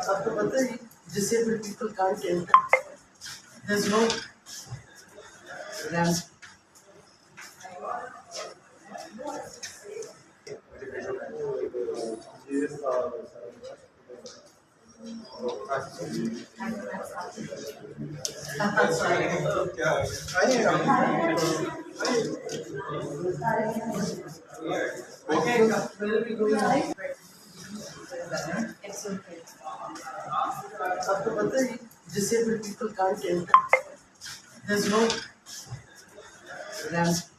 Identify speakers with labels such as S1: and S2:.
S1: آپ کو پتہ ہے disabled people can't enter. There's no ramp. آپ کو پتہ ہے disabled people can't enter. There's no ramp.